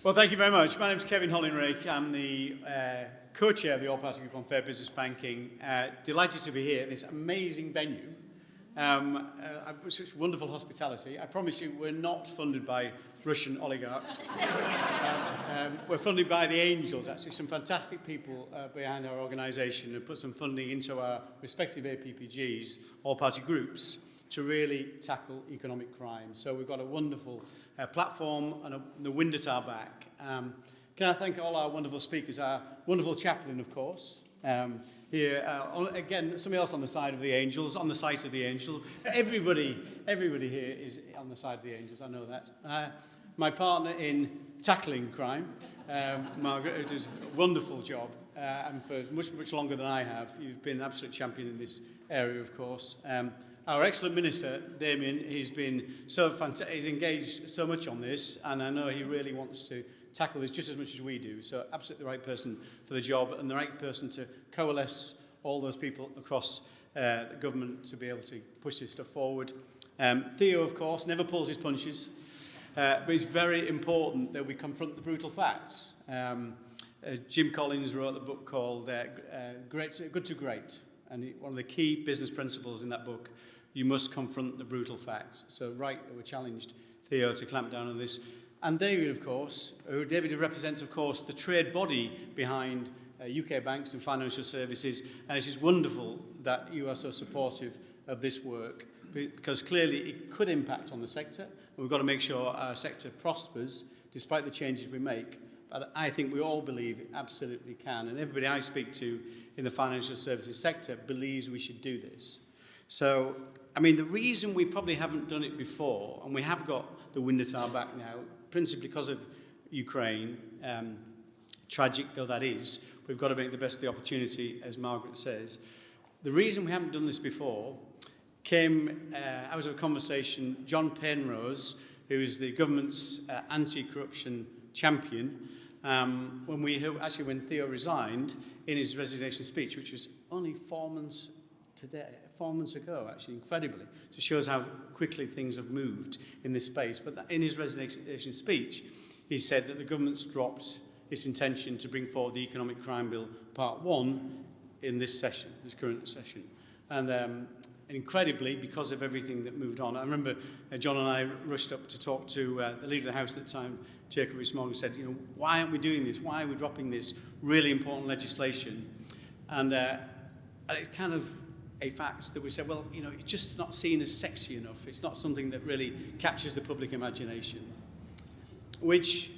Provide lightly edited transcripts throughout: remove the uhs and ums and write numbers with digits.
Well, thank you very much. My name is Kevin Hollinrake. I'm the co-chair of the All-Party Group on Fair Business Banking. Delighted to be here at this amazing venue. Such wonderful hospitality. I promise you, we're not funded by Russian oligarchs. We're funded by the angels, actually. Some fantastic people behind our organisation have put some funding into our respective APPGs, all-party groups, to really tackle economic crime. So we've got a wonderful platform and the wind at our back. Can I thank all our wonderful speakers, our wonderful chaplain, of course. Here, again, somebody else on the side of the angels, on the side of the angels. Everybody here is on the side of the angels, I know that. My partner in tackling crime, Margaret, who does a wonderful job, and for much longer than I have. You've been an absolute champion in this area, of course. Our excellent minister, Damien, he's been so fantastic. He's engaged so much on this, and I know he really wants to tackle this just as much as we do. So absolutely the right person for the job and the right person to coalesce all those people across the government to be able to push this stuff forward. Theo, of course, never pulls his punches, but it's very important that we confront the brutal facts. Jim Collins wrote a book called Good to Great, and one of the key business principles in that book, you must confront the brutal facts. So right that we challenged Theo to clamp down on this. And David, of course, David represents, of course, the trade body behind UK banks and financial services. And it is wonderful that you are so supportive of this work, because clearly it could impact on the sector. And we've got to make sure our sector prospers despite the changes we make. But I think we all believe it absolutely can. And everybody I speak to in the financial services sector believes we should do this. So, I mean, the reason we probably haven't done it before, and we have got the wind at our back now, principally because of Ukraine, tragic though that is, we've got to make the best of the opportunity, as Margaret says. The reason we haven't done this before came out of a conversation, John Penrose, who is the government's anti-corruption champion, when Theo resigned in his resignation speech, which was only 4 months ago, actually, incredibly. So it shows how quickly things have moved in this space. But in his resignation speech, he said that the government's dropped its intention to bring forward the Economic Crime Bill Part 1 in this session, this current session. And incredibly, because of everything that moved on, I remember John and I rushed up to talk to the Leader of the House at the time, Jacob Rees-Mogg, said, why aren't we doing this? Why are we dropping this really important legislation? And it kind of a fact that we said, well, it's just not seen as sexy enough. It's not something that really captures the public imagination, which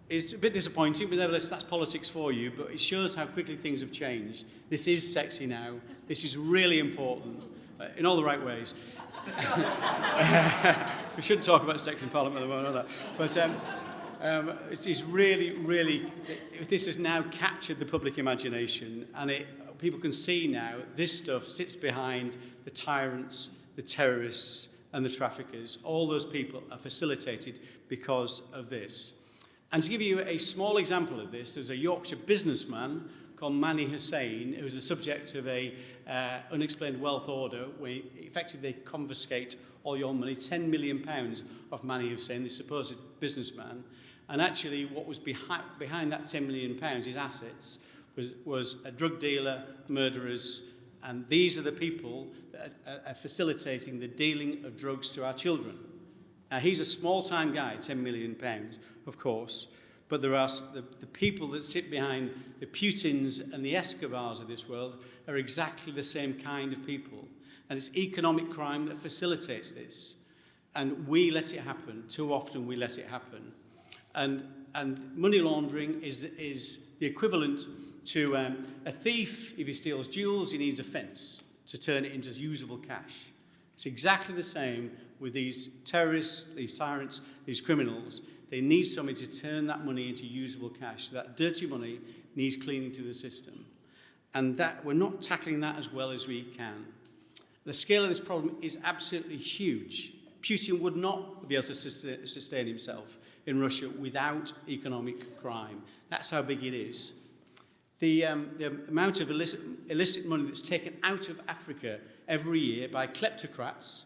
is a bit disappointing, but nevertheless, that's politics for you. But it shows how quickly things have changed. This is sexy now. This is really important in all the right ways. We shouldn't talk about sex in Parliament, I won't know that. But it is really, this has now captured the public imagination, and people can see now this stuff sits behind the tyrants, the terrorists, and the traffickers. All those people are facilitated because of this. And to give you a small example of this, there's a Yorkshire businessman called Mani Hussain, who was the subject of a unexplained wealth order, where effectively they confiscate all your money, £10 million of Mani Hussain, this supposed businessman. And actually what was behind that £10 million, his assets, was a drug dealer, murderers, and these are the people that are facilitating the dealing of drugs to our children. Now, he's a small-time guy, £10 million, of course, but there are the people that sit behind the Putins and the Escobars of this world are exactly the same kind of people. And it's economic crime that facilitates this. And we let it happen. Too often we let it happen. And money laundering is the equivalent to a thief. If he steals jewels, he needs a fence to turn it into usable cash. It's exactly the same with these terrorists, these tyrants, these criminals. They need somebody to turn that money into usable cash. So that dirty money needs cleaning through the system. And that we're not tackling that as well as we can. The scale of this problem is absolutely huge. Putin would not be able to sustain himself in Russia without economic crime. That's how big it is. The amount of illicit money that's taken out of Africa every year by kleptocrats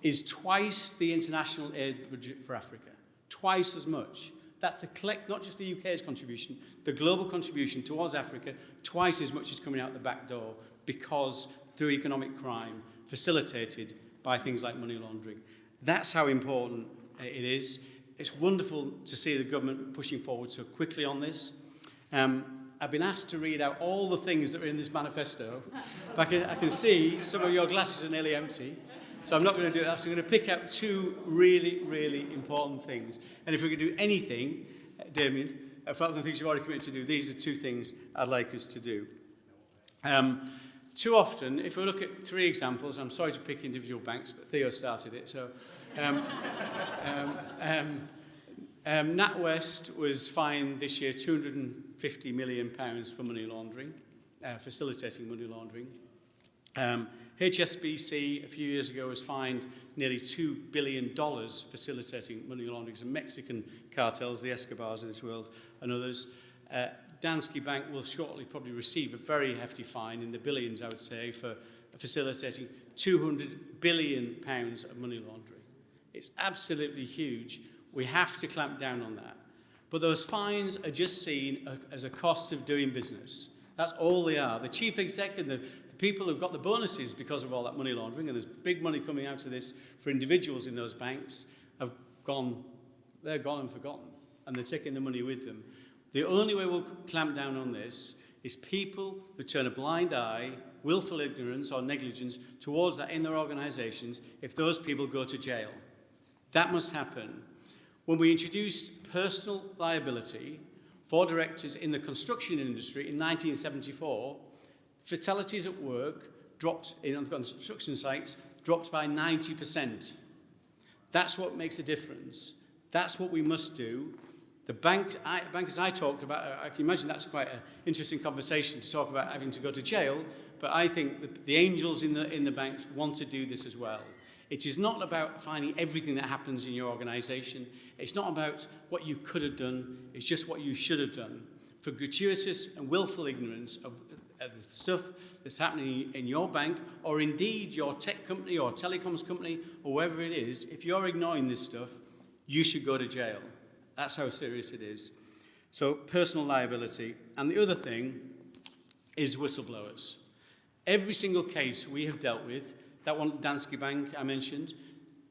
is twice the international aid budget for Africa. Twice as much. That's the not just the UK's contribution, the global contribution towards Africa, twice as much is coming out the back door because through economic crime, facilitated by things like money laundering. That's how important it is. It's wonderful to see the government pushing forward so quickly on this. I've been asked to read out all the things that are in this manifesto. But I can see some of your glasses are nearly empty. So I'm not going to do that. So I'm going to pick out two really, really important things. And if we could do anything, Damien, apart from the things you've already committed to do, these are two things I'd like us to do. Too often, if we look at three examples, I'm sorry to pick individual banks, but Theo started it. So NatWest was fined this year £250 million for money laundering, facilitating money laundering. HSBC a few years ago was fined nearly $2 billion facilitating money laundering. Some Mexican cartels, the Escobars in this world, and others. Danske Bank will shortly probably receive a very hefty fine in the billions, I would say, for facilitating £200 billion of money laundering. It's absolutely huge. We have to clamp down on that. But those fines are just seen as a cost of doing business. That's all they are. The chief exec and the people who've got the bonuses because of all that money laundering, and there's big money coming out of this for individuals in those banks, have gone, they're gone and forgotten, and they're taking the money with them. The only way we'll clamp down on this is people who turn a blind eye, willful ignorance or negligence towards that in their organisations if those people go to jail. That must happen. When we introduced personal liability for directors in the construction industry in 1974, fatalities at work dropped on construction sites, dropped by 90%. That's what makes a difference. That's what we must do. The bankers I talked about, I can imagine that's quite an interesting conversation to talk about having to go to jail, but I think the angels in the banks want to do this as well. It is not about finding everything that happens in your organisation. It's not about what you could have done. It's just what you should have done. For gratuitous and willful ignorance of the stuff that's happening in your bank, or indeed your tech company or telecoms company, or wherever it is, if you're ignoring this stuff, you should go to jail. That's how serious it is. So personal liability. And the other thing is whistleblowers. Every single case we have dealt with, that one Danske Bank I mentioned,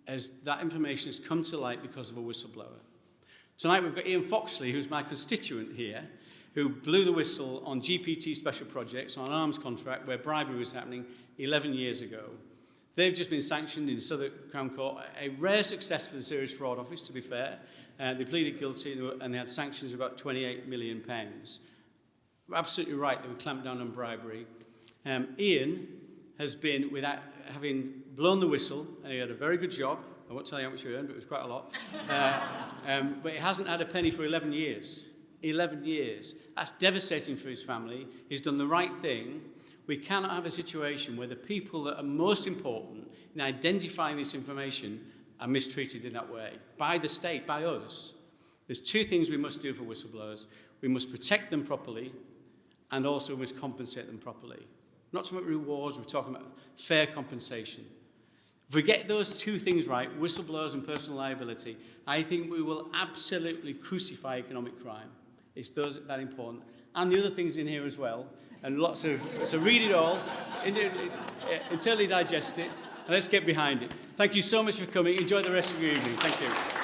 as that information has come to light because of a whistleblower. Tonight we've got Ian Foxley, who's my constituent here, who blew the whistle on GPT special projects on an arms contract where bribery was happening 11 years ago. They've just been sanctioned in Southwark Crown Court, a rare success for the Serious Fraud Office, to be fair. They pleaded guilty and they had sanctions of about £28 million. We're absolutely right that we clamped down on bribery. Ian has been, without having blown the whistle, and he had a very good job. I won't tell you how much he earned, but it was quite a lot. But he hasn't had a penny for 11 years. 11 years. That's devastating for his family. He's done the right thing. We cannot have a situation where the people that are most important in identifying this information are mistreated in that way, by the state, by us. There's two things we must do for whistleblowers. We must protect them properly, and also we must compensate them properly. Not so much rewards, we're talking about fair compensation. If we get those two things right, whistleblowers and personal liability, I think we will absolutely crucify economic crime. It's that important. And the other things in here as well, and lots of, so read it all, internally digest it, and let's get behind it. Thank you so much for coming. Enjoy the rest of your evening. Thank you.